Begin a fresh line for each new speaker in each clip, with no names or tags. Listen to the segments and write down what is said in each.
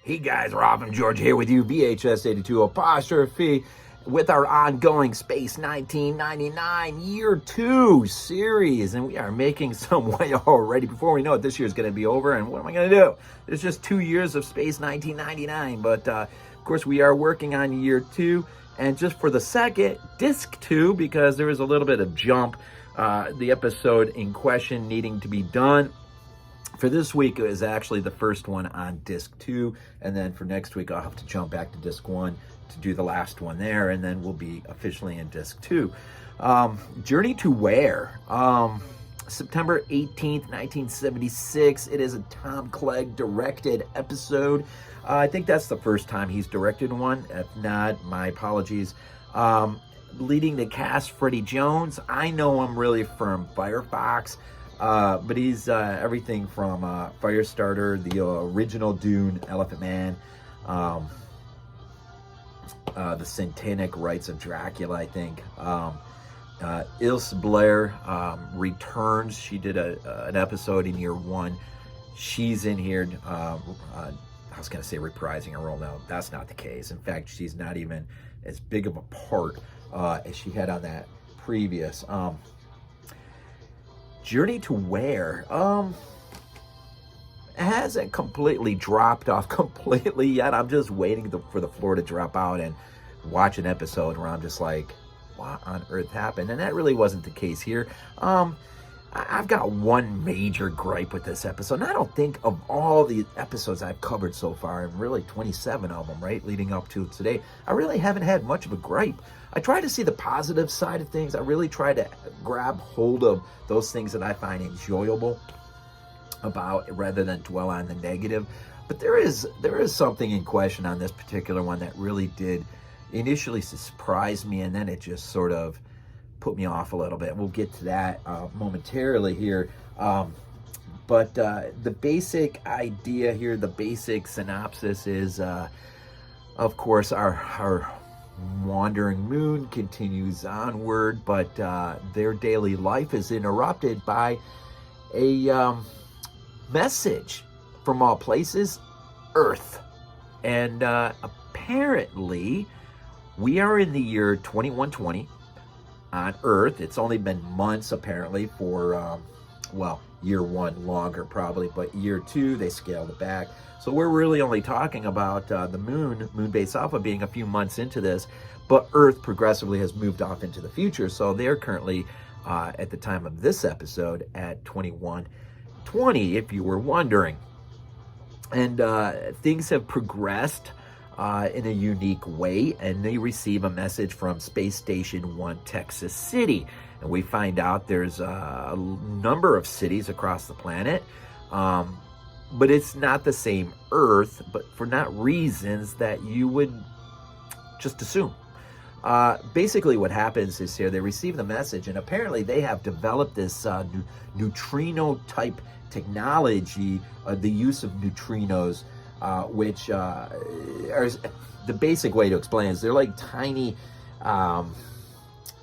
Hey guys, Rob and George here with you, VHS82 apostrophe, with our ongoing Space 1999 Year 2 series. And we are making some way already. Before we know it, this year is going to be over. And what am I going to do? It's just 2 years of Space 1999. But of course, we are working on Year 2. And just for the second, Disc 2, because there was a little bit of jump, the episode in question needing to be done. For this week, it was actually the first one on Disc 2, and then for next week, I'll have to jump back to Disc 1 to do the last one there, and then we'll be officially in Disc 2. Journey to Where? September 18th, 1976. It is a Tom Clegg directed episode. I think that's the first time he's directed one. If not, my apologies. Leading the cast, Freddie Jones. I know him really from Firefox. But he's everything from Firestarter, the original Dune, Elephant Man, the Satanic Rites of Dracula, I think. Ilsa Blair returns. She did an episode in Year 1. She's in here. I was going to say reprising her role. No, that's not the case. In fact, she's not even as big of a part as she had on that previous. Journey to Where? It hasn't completely dropped off completely yet. I'm just waiting for the floor to drop out and watch an episode where I'm just like, what on earth happened? And that really wasn't the case here. I've got one major gripe with this episode. And I don't think of all the episodes I've covered so far, and really 27 of them, right, leading up to today, I really haven't had much of a gripe. I try to see the positive side of things. I really try to grab hold of those things that I find enjoyable about, rather than dwell on the negative. But there is something in question on this particular one that really did initially surprise me, and then it just sort of put me off a little bit. We'll get to that momentarily here. But the basic idea here, the basic synopsis is, of course, our wandering moon continues onward, but their daily life is interrupted by a message from all places, Earth. And apparently, we are in the year 2120 on Earth. It's only been months, apparently, for, Year 1 longer, probably, but Year 2, they scaled it back. So we're really only talking about the Moonbase Alpha being a few months into this, but Earth progressively has moved off into the future. So they're currently, at the time of this episode, at 2120, if you were wondering. And things have progressed in a unique way, and they receive a message from Space Station 1, Texas City. And we find out there's a number of cities across the planet, but it's not the same Earth, but for not reasons that you would just assume. Basically what happens is here, they receive the message, and apparently they have developed this neutrino-type technology, the use of neutrinos, which are, the basic way to explain is they're like tiny,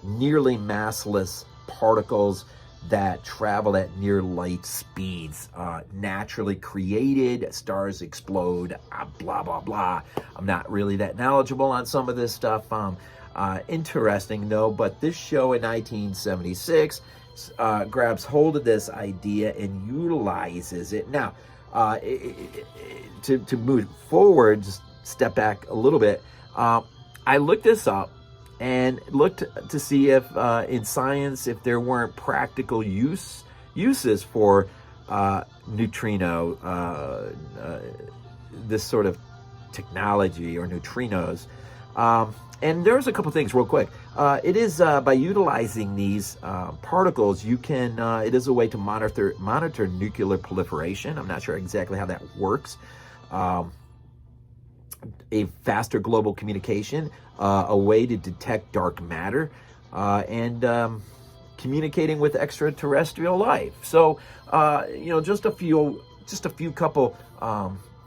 nearly massless particles that travel at near light speeds, naturally created, stars explode, blah, blah, blah. I'm not really that knowledgeable on some of this stuff. Interesting, though, but this show in 1976 grabs hold of this idea and utilizes it. Now, to move forward, just step back a little bit, I looked this up and looked to see if in science, if there weren't practical uses for neutrino, this sort of technology, or neutrinos. And there's a couple things real quick. It is by utilizing these particles, you can, it is a way to monitor nuclear proliferation. I'm not sure exactly how that works. A faster global communication, a way to detect dark matter, and communicating with extraterrestrial life. So, just a few couple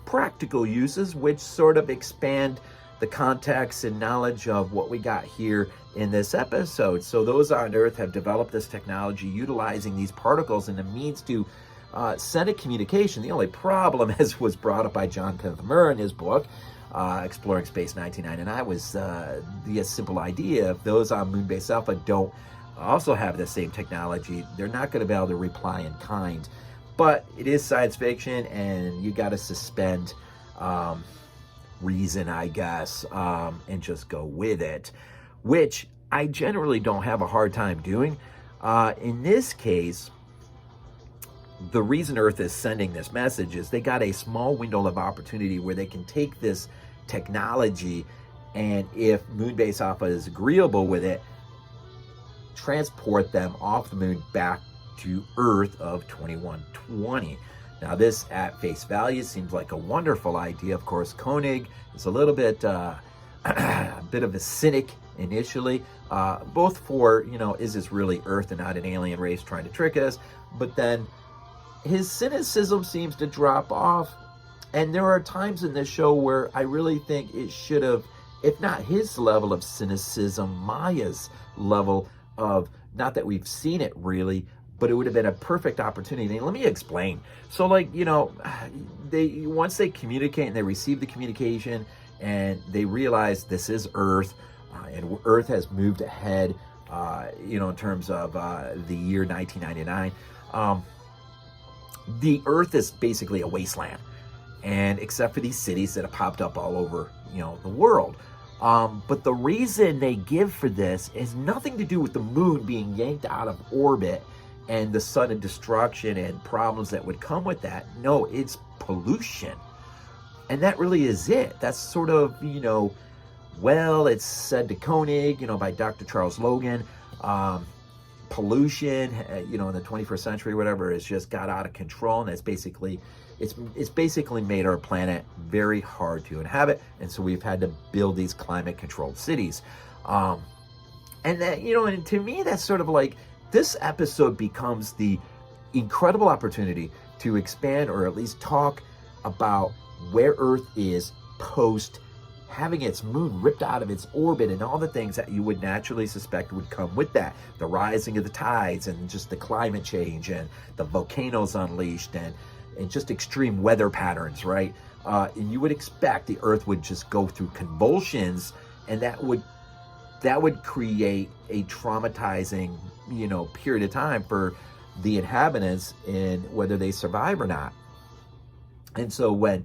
practical uses, which sort of expand the context and knowledge of what we got here in this episode. So those on Earth have developed this technology utilizing these particles and the means to sent a communication. The only problem, as was brought up by John Kenneth Muir in his book, Exploring Space 1999, was the simple idea: if those on Moonbase Alpha don't also have the same technology, they're not going to be able to reply in kind. But it is science fiction, and you got to suspend reason, I guess, and just go with it, which I generally don't have a hard time doing. In this case, the reason Earth is sending this message is they got a small window of opportunity where they can take this technology, and if Moonbase Alpha is agreeable with it, transport them off the moon back to Earth of 2120. Now, this at face value seems like a wonderful idea. Of course, Koenig is a little bit a bit of a cynic initially, both for, is this really Earth and not an alien race trying to trick us? But then his cynicism seems to drop off, and there are times in this show where I really think it should have, if not his level of cynicism, Maya's level of, not that we've seen it really, but it would have been a perfect opportunity. Let me explain. So, once they communicate and they receive the communication and they realize this is Earth, and Earth has moved ahead, in terms of the year 1999, the Earth is basically a wasteland, and except for these cities that have popped up all over, the world. But the reason they give for this has nothing to do with the moon being yanked out of orbit and the sudden destruction and problems that would come with that. No, it's pollution. And that really is it. That's sort of, it's said to Koenig, by Dr. Charles Logan, pollution, in the 21st century, whatever, has just got out of control, and it's basically made our planet very hard to inhabit, and so we've had to build these climate-controlled cities. And that, and to me, that's sort of like, this episode becomes the incredible opportunity to expand, or at least talk about where Earth is post having its moon ripped out of its orbit, and all the things that you would naturally suspect would come with that. The rising of the tides, and just the climate change, and the volcanoes unleashed, and just extreme weather patterns, right? And you would expect the Earth would just go through convulsions, and that would create a traumatizing, period of time for the inhabitants, in whether they survive or not. And so when,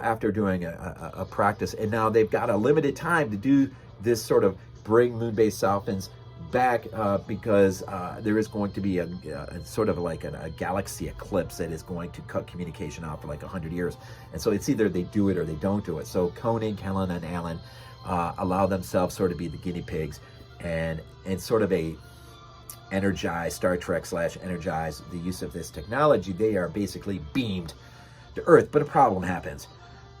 after doing a practice, and now they've got a limited time to do this, sort of bring Moonbase Dolphins back, because there is going to be a sort of like a galaxy eclipse that is going to cut communication off for like 100 years. And so it's either they do it or they don't do it. So Koenig, Helena, and Alan allow themselves sort of be the guinea pigs, and sort of a energize, Star Trek / energize the use of this technology. They are basically beamed to Earth, but a problem happens.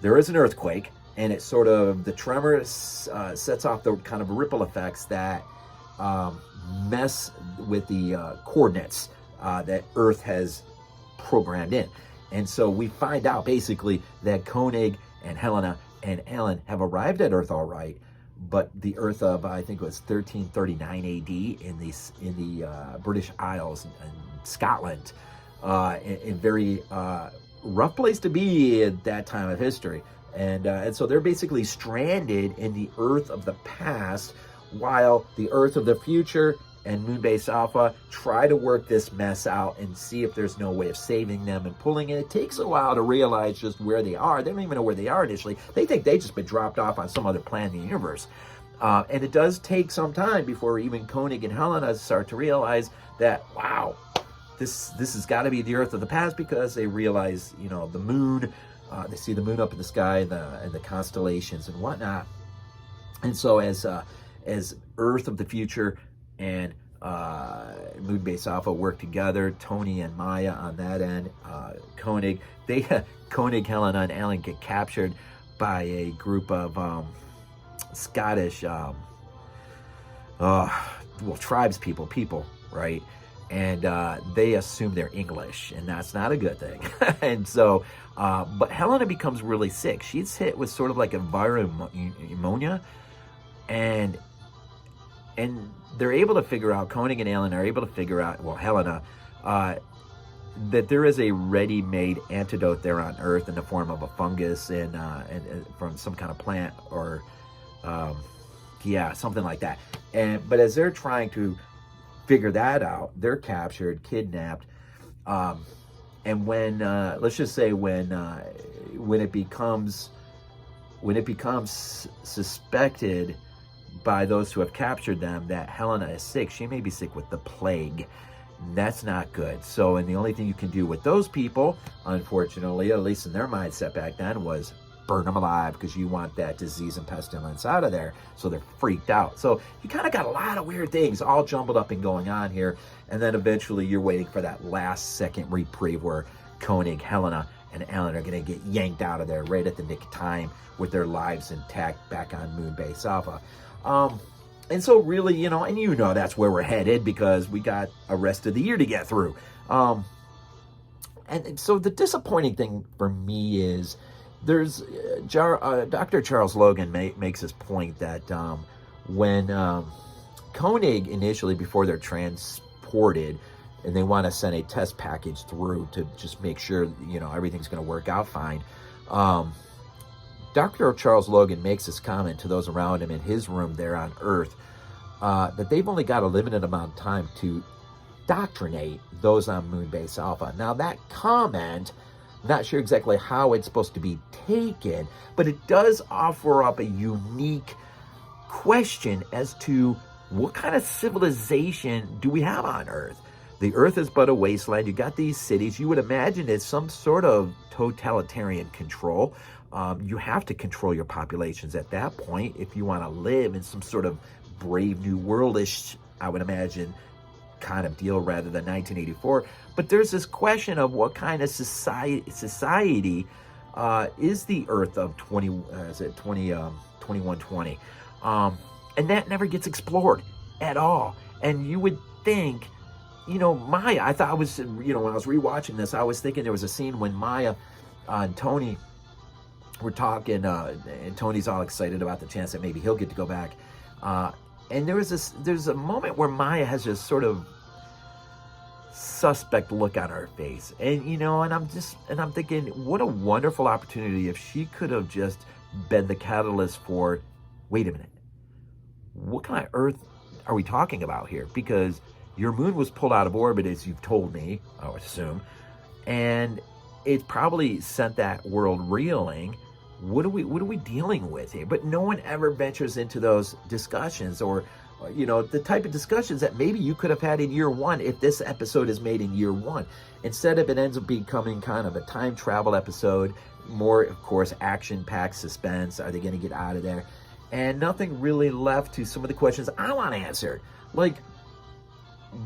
There is an earthquake, and it sort of, the tremor sets off the kind of ripple effects that mess with the coordinates that Earth has programmed in. And so we find out basically that Koenig and Helena and Alan have arrived at Earth all right, but the Earth of, I think it was 1339 AD in the British Isles and Scotland, in very rough place to be at that time of history. And so they're basically stranded in the Earth of the past, while the Earth of the future and Moonbase Alpha try to work this mess out and see if there's no way of saving them and pulling it. It takes a while to realize just where they are. They don't even know where they are initially. They think they've just been dropped off on some other planet in the universe. And it does take some time before even Koenig and Helena start to realize that, wow, this has got to be the Earth of the past, because they realize, the moon, they see the moon up in the sky, and the constellations and whatnot. And so as Earth of the future and Moonbase Alpha work together, Tony and Maya on that end, Koenig, Helena, and Alan get captured by a group of Scottish, tribes people, right? And they assume they're English, and that's not a good thing. And so, but Helena becomes really sick. She's hit with sort of like a viral pneumonia, and they're able to figure out, Koenig and Alan are able to figure out, well, Helena, that there is a ready-made antidote there on Earth in the form of a fungus and from some kind of plant or something like that. But as they're trying to figure that out, they're captured, kidnapped, and when let's just say when it becomes suspected by those who have captured them that Helena is sick, she may be sick with the plague. That's not good. So, and the only thing you can do with those people, unfortunately, at least in their mindset back then, was burn them alive, because you want that disease and pestilence out of there. So they're freaked out. So you kind of got a lot of weird things all jumbled up and going on here. And then eventually you're waiting for that last second reprieve where Koenig, Helena, and Alan are going to get yanked out of there right at the nick of time with their lives intact back on Moon Base Alpha. And so really, and that's where we're headed, because we got a rest of the year to get through. And so the disappointing thing for me is there's Dr. Charles Logan makes this point that when Koenig initially, before they're transported, and they want to send a test package through to just make sure, everything's going to work out fine. Dr. Charles Logan makes this comment to those around him in his room there on Earth, that they've only got a limited amount of time to doctrinate those on Moon Base Alpha. Now that comment, not sure exactly how it's supposed to be taken, but it does offer up a unique question as to what kind of civilization do we have on Earth? The Earth is but a wasteland. You got these cities. You would imagine it's some sort of totalitarian control. You have to control your populations at that point if you want to live in some sort of Brave New World-ish, I would imagine, kind of deal rather than 1984. But there's this question of what kind of society is the Earth of 2120, and that never gets explored at all. And you would think, Maya, I thought when I was rewatching this, I was thinking there was a scene when Maya and Tony were talking, and Tony's all excited about the chance that maybe he'll get to go back. And there's a moment where Maya has this sort of suspect look on her face, and I'm thinking, what a wonderful opportunity if she could have just been the catalyst for, wait a minute, what kind of Earth are we talking about here? Because your moon was pulled out of orbit, as you've told me, I would assume, and it probably sent that world reeling. What are we dealing with here? But no one ever ventures into those discussions, or the type of discussions that maybe you could have had in year one if this episode is made in year one. Instead of it ends up becoming kind of a time travel episode, more, of course, action-packed suspense. Are they going to get out of there? And nothing really left to some of the questions I want answered. Like,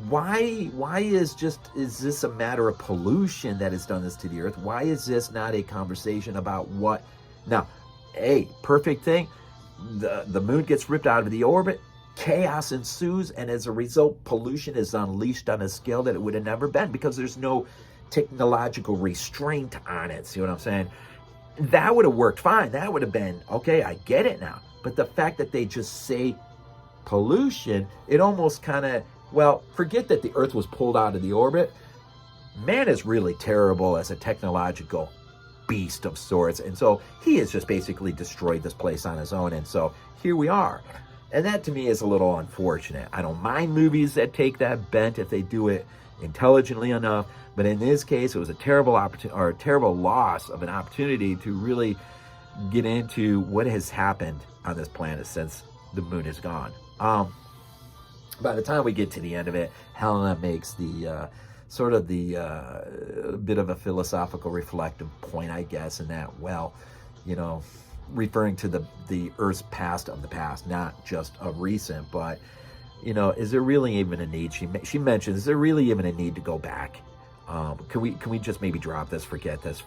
why is this a matter of pollution that has done this to the Earth? Why is this not a conversation about what? Now, perfect thing. The moon gets ripped out of the orbit. Chaos ensues, and as a result, pollution is unleashed on a scale that it would have never been, because there's no technological restraint on it. See what I'm saying? That would have worked fine. That would have been, okay, I get it now. But the fact that they just say pollution, it almost kind of, forget that the Earth was pulled out of the orbit. Man is really terrible as a technological beast of sorts. And so he has just basically destroyed this place on his own. And so here we are. And that to me is a little unfortunate. I don't mind movies that take that bent if they do it intelligently enough. But in this case, it was a terrible terrible loss of an opportunity to really get into what has happened on this planet since the moon is gone. By the time we get to the end of it, Helena makes the bit of a philosophical reflective point, I guess, in that, referring to the Earth's past of the past, not just of recent, but, is there really even a need? She mentions, is there really even a need to go back? Can we just maybe drop this, forget this?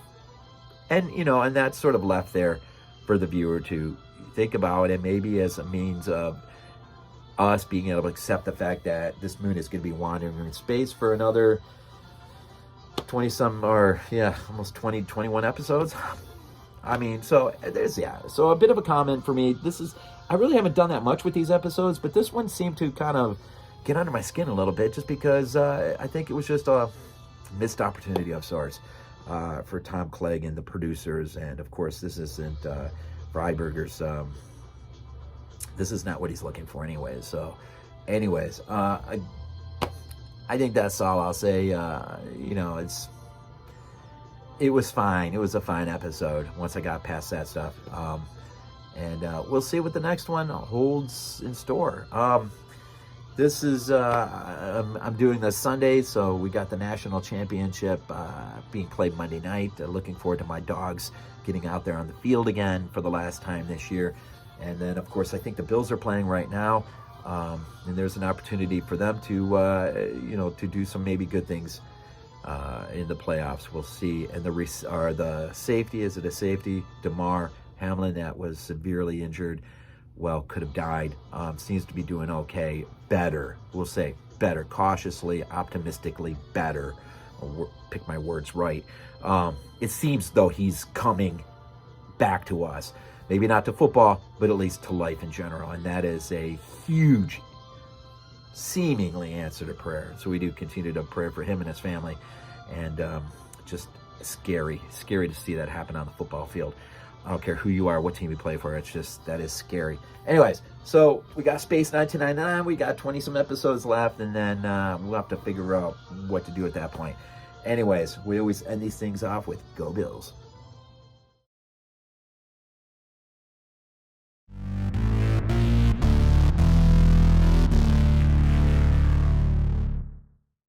And, and that's sort of left there for the viewer to think about, and maybe as a means of us being able to accept the fact that this moon is going to be wandering in space for another almost 21 episodes. I mean, so a bit of a comment for me. I really haven't done that much with these episodes, but this one seemed to kind of get under my skin a little bit, just because I think it was just missed opportunity of sorts for Tom Clegg and the producers. And of course, this isn't Freiberger's. This is not what he's looking for, anyways. So, anyways, I think that's all I'll say. It was fine. It was a fine episode once I got past that stuff. And we'll see what the next one holds in store. This is, I'm doing this Sunday, so we got the national championship being played Monday night. Looking forward to my dogs getting out there on the field again for the last time this year. And then, of course, I think the Bills are playing right now. And there's an opportunity for them to, to do some maybe good things in the playoffs. We'll see. And the safety, is it a safety? DeMar Hamlin, that was severely injured. Well, could have died. Seems to be doing okay. Better. We'll say better. Cautiously, optimistically better. I'll pick my words right. It seems though he's coming back to us. Maybe not to football, but at least to life in general. And that is a huge, seemingly answer to prayer. So we do continue to pray for him and his family. And just scary to see that happen on the football field. I don't care who you are, what team you play for. It's just, that is scary. Anyways, so we got Space 1999. We got 20-some episodes left, and then we'll have to figure out what to do at that point. Anyways, we always end these things off with Go Bills.